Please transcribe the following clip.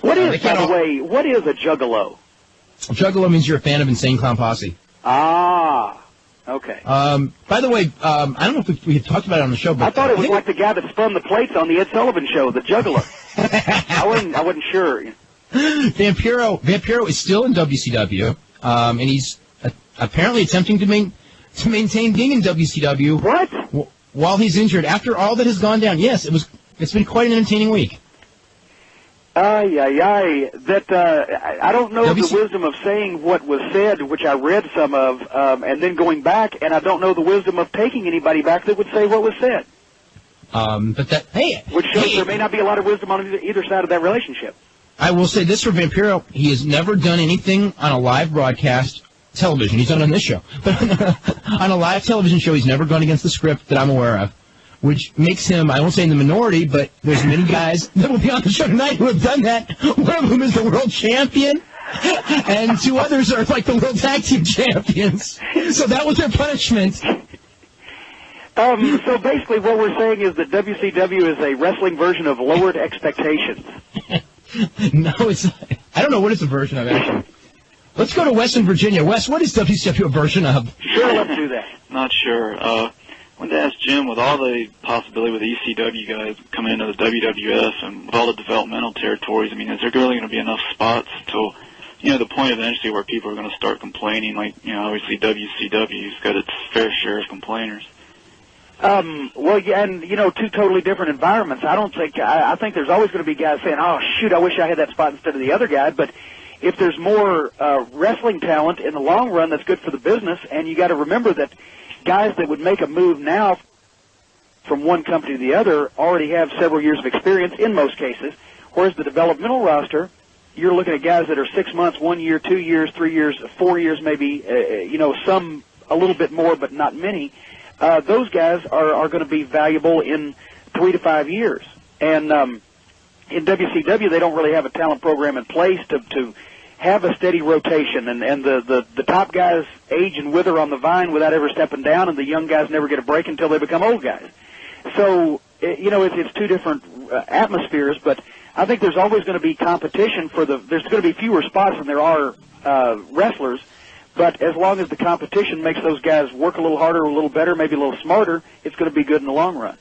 By the way, what is a juggalo? Juggalo means you're a fan of Insane Clown Posse. Ah, okay. By the way, I don't know if we had talked about it on the show, but I thought it was like the guy that spun the plates on the Ed Sullivan Show, the juggler. I wasn't sure. Vampiro is still in WCW, and he's apparently attempting to maintain being in WCW. What? While he's injured, after all that has gone down. Yes, it's been quite an entertaining week. That I don't know the wisdom of saying what was said, which I read some of, and then going back, and I don't know the wisdom of taking anybody back that would say what was said. Which shows there may not be a lot of wisdom on either side of that relationship. I will say this for Vampiro: he has never done anything on a live broadcast television. He's done it on this show, but on a live television show, he's never gone against the script that I'm aware of. Which makes him, I won't say in the minority, but there's many guys that will be on the show tonight who have done that. One of them is the world champion, and two others are like the world tag team champions. So that was their punishment. So basically what we're saying is that WCW is a wrestling version of Lowered Expectations. No, it's not. I don't know what it's a version of, actually. Let's go to West in Virginia. Wes, what is WCW a version of? Sure, let's do that. Not sure. I wanted to ask Jim, with all the possibility with the ECW guys coming into the WWF and with all the developmental territories, I mean, is there really going to be enough spots till, the point eventually where people are going to start complaining? Like, obviously WCW's got its fair share of complainers. Well, yeah, and, two totally different environments. I think there's always going to be guys saying, oh, shoot, I wish I had that spot instead of the other guy. But if there's more wrestling talent in the long run, that's good for the business. And you got to remember that guys that would make a move now from one company to the other already have several years of experience in most cases, whereas the developmental roster, you're looking at guys that are 6 months, 1 year, 2 years, 3 years, 4 years maybe, some a little bit more but not many. Those guys are going to be valuable in 3 to 5 years. And in WCW, they don't really have a talent program in place to have a steady rotation, and the top guys age and wither on the vine without ever stepping down, and the young guys never get a break until they become old guys. So, it's two different atmospheres, but I think there's always going to be competition there's going to be fewer spots than there are wrestlers, but as long as the competition makes those guys work a little harder, a little better, maybe a little smarter, it's going to be good in the long run.